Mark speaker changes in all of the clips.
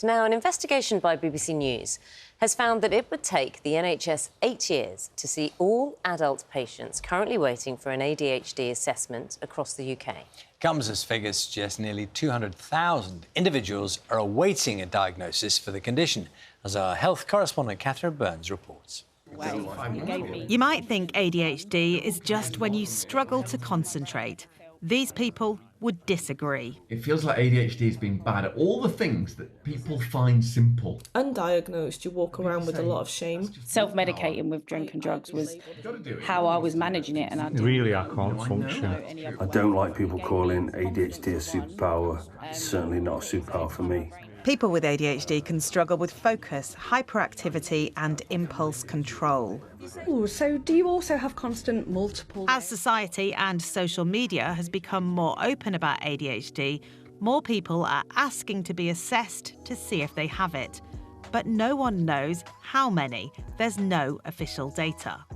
Speaker 1: Now, an investigation by BBC News has found that it would take the NHS 8 years to see all adult patients currently waiting for an ADHD assessment across the UK.
Speaker 2: Comes as figures suggest nearly 200,000 individuals are awaiting a diagnosis for the condition, as our health correspondent Catherine Burns reports.
Speaker 3: You might think ADHD is just when you struggle to concentrate. These people would disagree.
Speaker 4: It feels like ADHD is being bad at all the things that people find simple.
Speaker 5: Undiagnosed, you walk around with a lot of shame.
Speaker 6: Self-medicating with drink and drugs was how I was managing it, and I
Speaker 7: can't function.
Speaker 8: I don't like people calling ADHD a superpower. It's certainly not a superpower for me.
Speaker 3: People with ADHD can struggle with focus, hyperactivity and impulse control.
Speaker 5: Ooh, so do you also have constant multiple...
Speaker 3: As society and social media has become more open about ADHD, more people are asking to be assessed to see if they have it. But no one knows how many. There's no official data.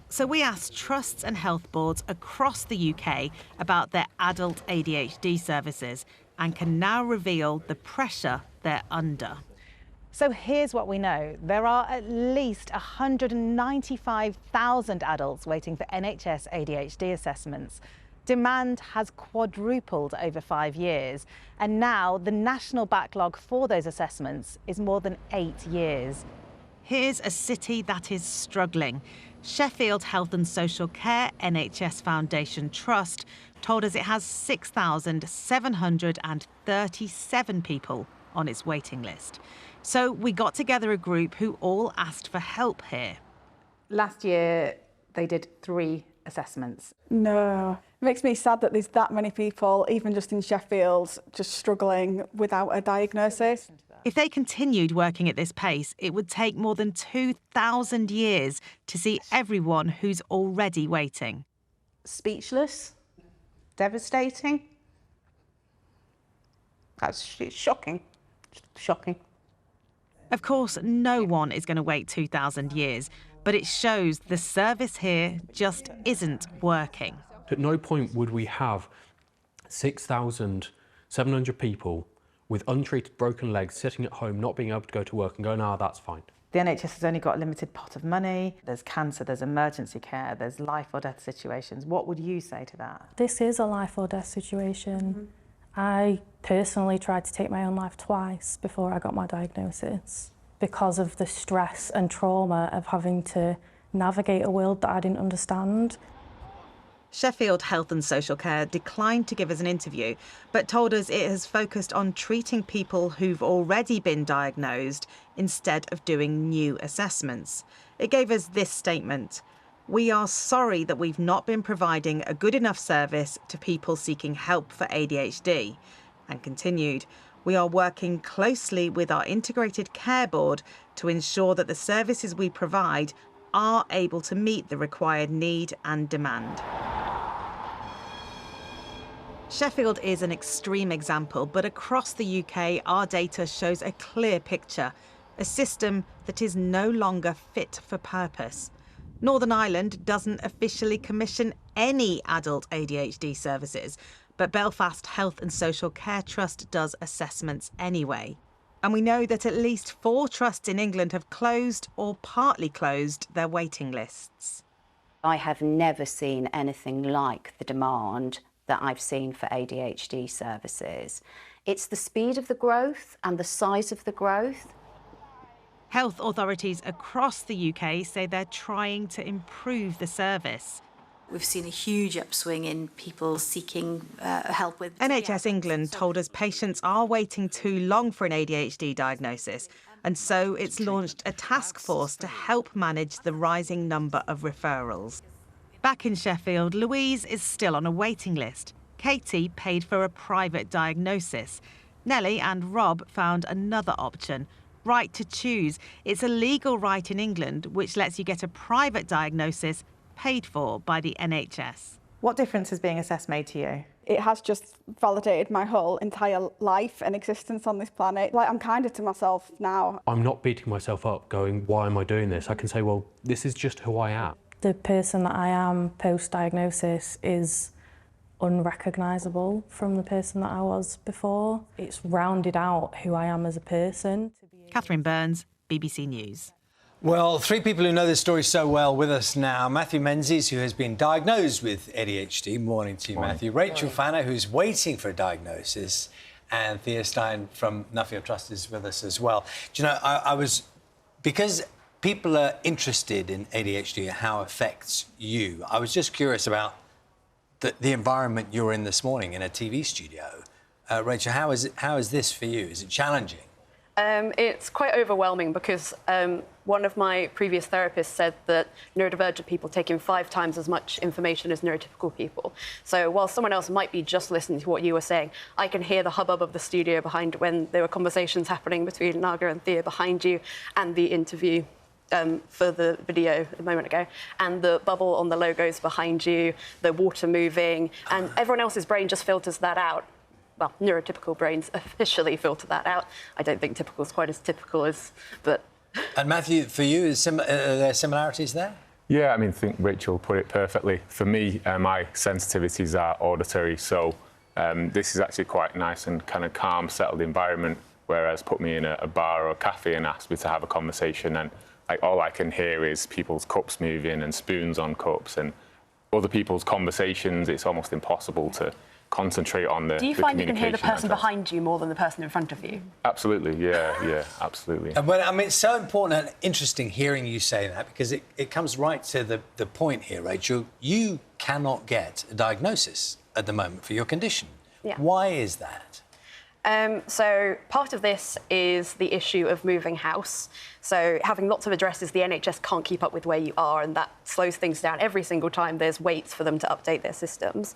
Speaker 3: So we asked trusts and health boards across the UK about their adult ADHD services and can now reveal the pressure they're under. So here's what we know. There are at least 195,000 adults waiting for NHS ADHD assessments. Demand has quadrupled over 5 years, and now the national backlog for those assessments is more than 8 years. Here's a city that is struggling. Sheffield Health and Social Care NHS Foundation Trust told us it has 6,737 people on its waiting list. So we got together a group who all asked for help here. Last year, they did 3 assessments.
Speaker 9: No. It makes me sad that there's that many people, even just in Sheffield, just struggling without a diagnosis.
Speaker 3: If they continued working at this pace, it would take more than 2,000 years to see everyone who's already waiting.
Speaker 6: speechless, devastating. It's shocking, shocking.
Speaker 3: Of course, no one is going to wait 2,000 years, but it shows the service here just isn't working.
Speaker 7: At no point would we have 6,700 people with untreated broken legs sitting at home, not being able to go to work and go, no, that's fine.
Speaker 3: The NHS has only got a limited pot of money. There's cancer, there's emergency care, there's life or death situations. What would you say to that?
Speaker 10: This is a life or death situation. Mm-hmm. I personally tried to take my own life twice before I got my diagnosis because of the stress and trauma of having to navigate a world that I didn't understand.
Speaker 3: Sheffield Health and Social Care declined to give us an interview, but told us it has focused on treating people who've already been diagnosed instead of doing new assessments. It gave us this statement: "We are sorry that we've not been providing a good enough service to people seeking help for ADHD," and continued, "We are working closely with our Integrated Care Board to ensure that the services we provide are able to meet the required need and demand." Sheffield is an extreme example, but across the UK, our data shows a clear picture, a system that is no longer fit for purpose. Northern Ireland doesn't officially commission any adult ADHD services, but Belfast Health and Social Care Trust does assessments anyway. And we know that at least 4 trusts in England have closed or partly closed their waiting lists.
Speaker 11: I have never seen anything like the demand that I've seen for ADHD services. It's the speed of the growth and the size of the growth.
Speaker 3: Health authorities across the UK say they're trying to improve the service.
Speaker 12: We've seen a huge upswing in people seeking help with...
Speaker 3: NHS England told us patients are waiting too long for an ADHD diagnosis, and so it's launched a task force to help manage the rising number of referrals. Back in Sheffield, Louise is still on a waiting list. Katie paid for a private diagnosis. Nellie and Rob found another option: right to choose. It's a legal right in England which lets you get a private diagnosis paid for by the NHS. What difference has being assessed made to you?
Speaker 9: It has just validated my whole entire life and existence on this planet. Like, I'm kinder to myself now.
Speaker 7: I'm not beating myself up going, why am I doing this? I can say, well, this is just who I am.
Speaker 10: The person that I am post-diagnosis is unrecognisable from the person that I was before. It's rounded out who I am as a person.
Speaker 3: Catherine Burns, BBC News.
Speaker 2: Well, three people who know this story so well with us now. Matthew Menzies, who has been diagnosed with ADHD. Morning to you, Matthew. Rachel Fanner, who's waiting for a diagnosis. And Thea Stein from Nuffield Trust is with us as well. Do you know, because people are interested in ADHD and how it affects you, I was just curious about the environment you were in this morning in a TV studio. Rachel, how is this for you? Is it challenging?
Speaker 13: It's quite overwhelming because one of my previous therapists said that neurodivergent people take in 5 times as much information as neurotypical people. So while someone else might be just listening to what you were saying, I can hear the hubbub of the studio behind when there were conversations happening between Naga and Thea behind you and the interview for the video a moment ago, and the bubble on the logos behind you, the water moving, and everyone else's brain just filters that out. Well, neurotypical brains officially filter that out. I don't think typical is quite as typical as, but...
Speaker 2: And Matthew, for you, are there similarities there?
Speaker 14: Yeah, I mean, I think Rachel put it perfectly. For me, my sensitivities are auditory, so this is actually quite nice and kind of calm, settled environment, whereas put me in a bar or a cafe and asked me to have a conversation, and all I can hear is people's cups moving and spoons on cups and other people's conversations. It's almost impossible to concentrate on the
Speaker 13: Do you find you can hear the
Speaker 14: communication
Speaker 13: person behind you more than the person in front of you?
Speaker 14: Absolutely, yeah, absolutely.
Speaker 2: And I mean, it's so important and interesting hearing you say that, because it comes right to the point here, Rachel. You cannot get a diagnosis at the moment for your condition.
Speaker 13: Yeah.
Speaker 2: Why is that?
Speaker 13: So part of this is the issue of moving house. So having lots of addresses, the NHS can't keep up with where you are, and that slows things down. Every single time there's waits for them to update their systems.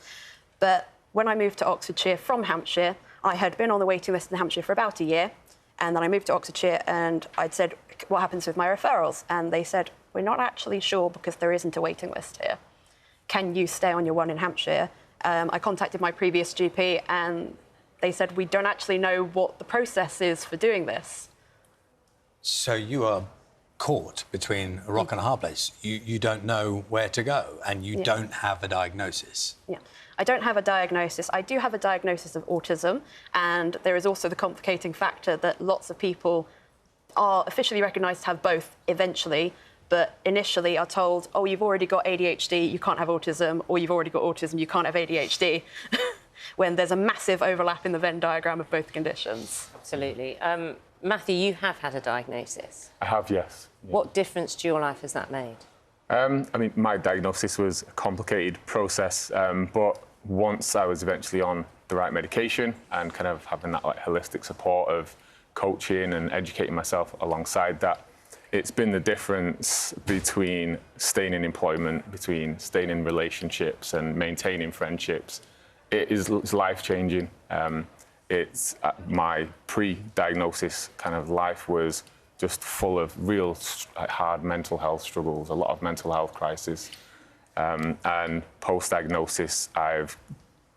Speaker 13: But when I moved to Oxfordshire from Hampshire, I had been on the waiting list in Hampshire for about a year, and then I moved to Oxfordshire and I'd said, what happens with my referrals? And they said, we're not actually sure because there isn't a waiting list here. Can you stay on your one in Hampshire? I contacted my previous GP and they said, we don't actually know what the process is for doing this.
Speaker 2: So you are caught between a rock and a hard place. You don't know where to go, and you don't have a diagnosis.
Speaker 13: Yeah, I don't have a diagnosis. I do have a diagnosis of autism, and there is also the complicating factor that lots of people are officially recognised to have both eventually, but initially are told, oh, you've already got ADHD, you can't have autism, or you've already got autism, you can't have ADHD. When there's a massive overlap in the Venn diagram of both conditions.
Speaker 1: Absolutely. Matthew, you have had a diagnosis.
Speaker 14: I have, yes. Yeah.
Speaker 1: What difference to your life has that made?
Speaker 14: I mean, my diagnosis was a complicated process, but once I was eventually on the right medication and kind of having that holistic support of coaching and educating myself alongside that, it's been the difference between staying in employment, between staying in relationships and maintaining friendships. It's life-changing. It's my pre-diagnosis kind of life was just full of real hard mental health struggles, a lot of mental health crises. And post-diagnosis, I've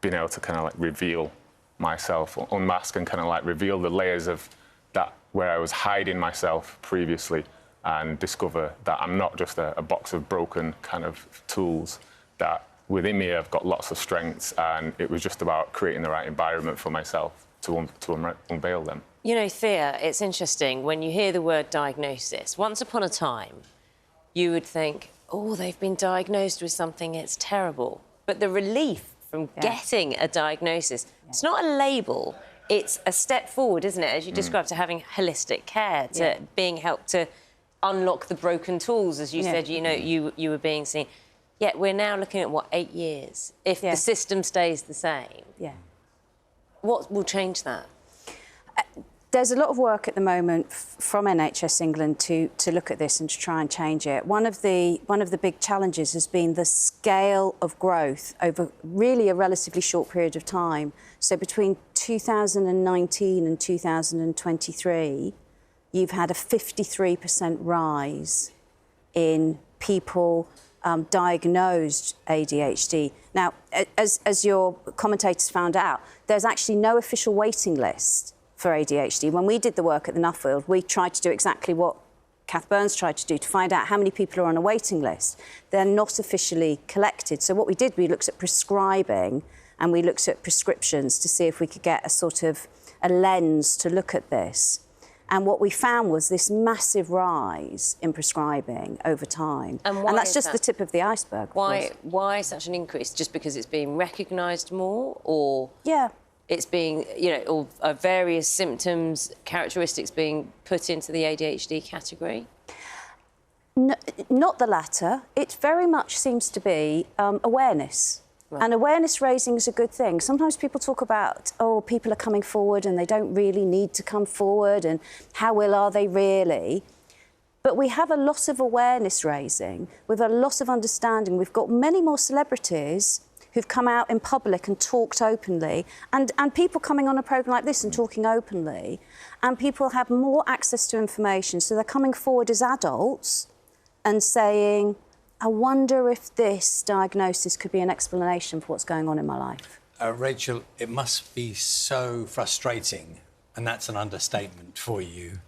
Speaker 14: been able to kind of reveal myself, unmask and kind of reveal the layers of that where I was hiding myself previously, and discover that I'm not just a box of broken kind of tools, that within me I've got lots of strengths, and it was just about creating the right environment for myself to unveil them.
Speaker 1: You know, Thea, it's interesting, when you hear the word diagnosis, once upon a time, you would think, oh, they've been diagnosed with something, it's terrible. But the relief from getting a diagnosis, it's not a label, it's a step forward, isn't it? As you described, to having holistic care, to being helped to unlock the broken tools, as you said, you know, you were being seen. Yet we're now looking at, what, 8 years? If the system stays the same, what will change that?
Speaker 11: There's a lot of work at the moment from NHS England to look at this and to try and change it. One of the big challenges has been the scale of growth over really a relatively short period of time. So between 2019 and 2023, you've had a 53% rise in people diagnosed ADHD. Now, as your commentators found out, there's actually no official waiting list for ADHD. When we did the work at the Nuffield, we tried to do exactly what Kath Burns tried to do, to find out how many people are on a waiting list. They're not officially collected. So what we did, we looked at prescribing and we looked at prescriptions to see if we could get a sort of a lens to look at this. And what we found was this massive rise in prescribing over time.
Speaker 1: And
Speaker 11: that's just the tip of the iceberg.
Speaker 1: Why such an increase? Just because it's being recognised more, or it's being, or various symptoms, characteristics being put into the ADHD category?
Speaker 11: No, not the latter. It very much seems to be awareness. And awareness raising is a good thing. Sometimes people talk about, people are coming forward and they don't really need to come forward, and how ill are they really? But we have a lot of awareness raising, with a lot of understanding. We've got many more celebrities who've come out in public and talked openly, and people coming on a programme like this and talking openly, and people have more access to information. So they're coming forward as adults and saying, I wonder if this diagnosis could be an explanation for what's going on in my life.
Speaker 2: Rachel, it must be so frustrating, and that's an understatement for you,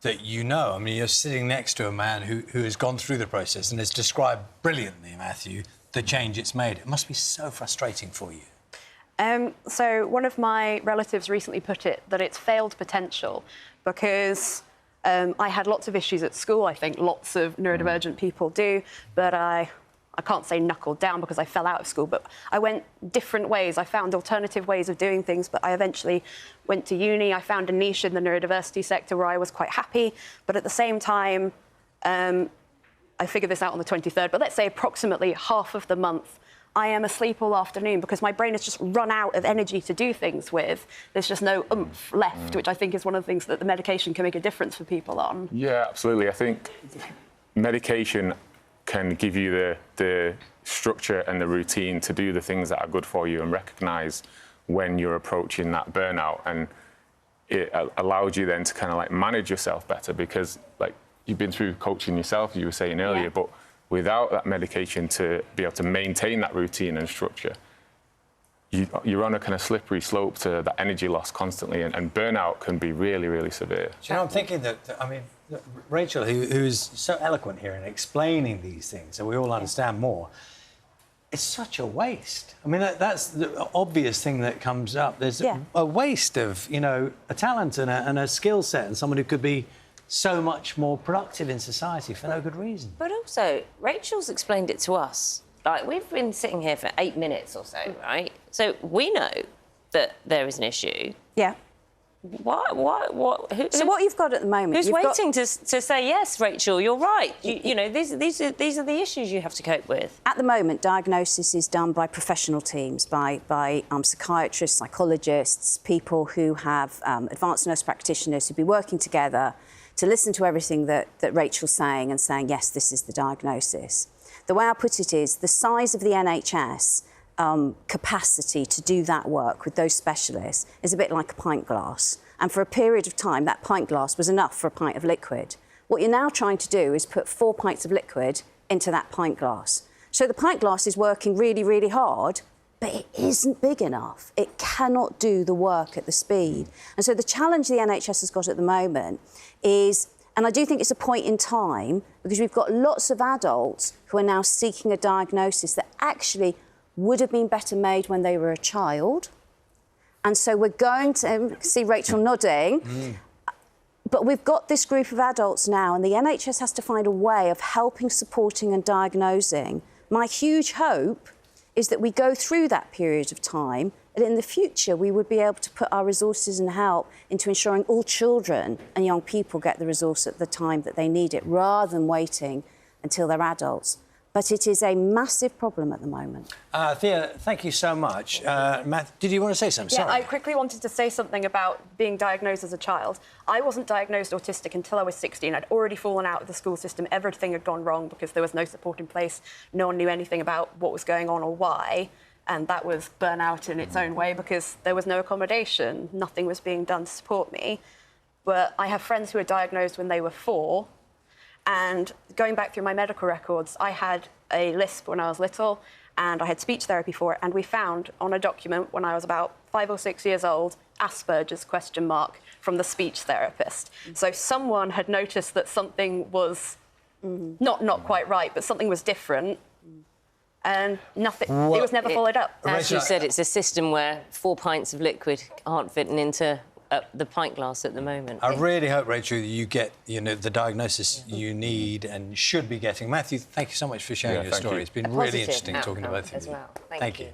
Speaker 2: that I mean, you're sitting next to a man who has gone through the process and has described brilliantly, Matthew, the change it's made. It must be so frustrating for you.
Speaker 13: So one of my relatives recently put it that it's failed potential, because I had lots of issues at school. I think lots of neurodivergent people do, but I can't say knuckled down because I fell out of school, but I went different ways. I found alternative ways of doing things, but I eventually went to uni. I found a niche in the neurodiversity sector where I was quite happy, but at the same time, I figured this out on the 23rd, but let's say approximately half of the month, I am asleep all afternoon because my brain has just run out of energy to do things with. There's just no oomph left, which I think is one of the things that the medication can make a difference for people on.
Speaker 14: Yeah, absolutely. I think medication can give you the structure and the routine to do the things that are good for you and recognise when you're approaching that burnout, and it allowed you then to kind of like manage yourself better, because like you've been through coaching yourself, you were saying earlier, but without that medication to be able to maintain that routine and structure, you're on a kind of slippery slope to that energy loss constantly, and burnout can be really, really severe.
Speaker 2: Do you know, I'm thinking that, I mean, Rachel, who's so eloquent here in explaining these things, so we all understand more, it's such a waste. I mean, that's the obvious thing that comes up. There's a waste of, a talent and a skill set, and someone who could be so much more productive in society for no good reason.
Speaker 1: But also, Rachel's explained it to us. Like, we've been sitting here for 8 minutes or so, right? So we know that there is an issue.
Speaker 11: Yeah.
Speaker 1: What?
Speaker 11: So what you've got at the moment...
Speaker 1: Who's waiting to say, yes, Rachel, you're right. These are the issues you have to cope with.
Speaker 11: At the moment, diagnosis is done by professional teams, by psychiatrists, psychologists, people who have advanced nurse practitioners who'd be working together to listen to everything that Rachel's saying and saying, yes, this is the diagnosis. The way I put it is the size of the NHS capacity to do that work with those specialists is a bit like a pint glass. And for a period of time, that pint glass was enough for a pint of liquid. What you're now trying to do is put 4 pints of liquid into that pint glass. So the pint glass is working really, really hard, but it isn't big enough. It cannot do the work at the speed. And so the challenge the NHS has got at the moment is, and I do think it's a point in time, because we've got lots of adults who are now seeking a diagnosis that actually would have been better made when they were a child. And so we're going to see Rachel nodding. But we've got this group of adults now, and the NHS has to find a way of helping, supporting and diagnosing. My huge hope is that we go through that period of time, and in the future we would be able to put our resources and help into ensuring all children and young people get the resource at the time that they need it, rather than waiting until they're adults. But it is a massive problem at the moment.
Speaker 2: Thea, thank you so much. Matt, did you want to say something?
Speaker 13: Yeah,
Speaker 2: Sorry.
Speaker 13: I quickly wanted to say something about being diagnosed as a child. I wasn't diagnosed autistic until I was 16. I'd already fallen out of the school system. Everything had gone wrong because there was no support in place. No one knew anything about what was going on or why. And that was burnout in its own way because there was no accommodation. Nothing was being done to support me. But I have friends who were diagnosed when they were 4. And going back through my medical records, I had a lisp when I was little and I had speech therapy for it. And we found on a document when I was about 5 or 6 years old, Asperger's ? From the speech therapist. So someone had noticed that something was not quite right, but something was different. and nothing. It was never followed up.
Speaker 1: As you said, it's a system where 4 pints of liquid aren't fitting into the pint glass at the moment.
Speaker 2: I really hope, Rachel, you get the diagnosis you need and should be getting. Matthew, thank you so much for sharing your story. It's been really interesting talking to both of you.
Speaker 1: Well.
Speaker 2: Thank you.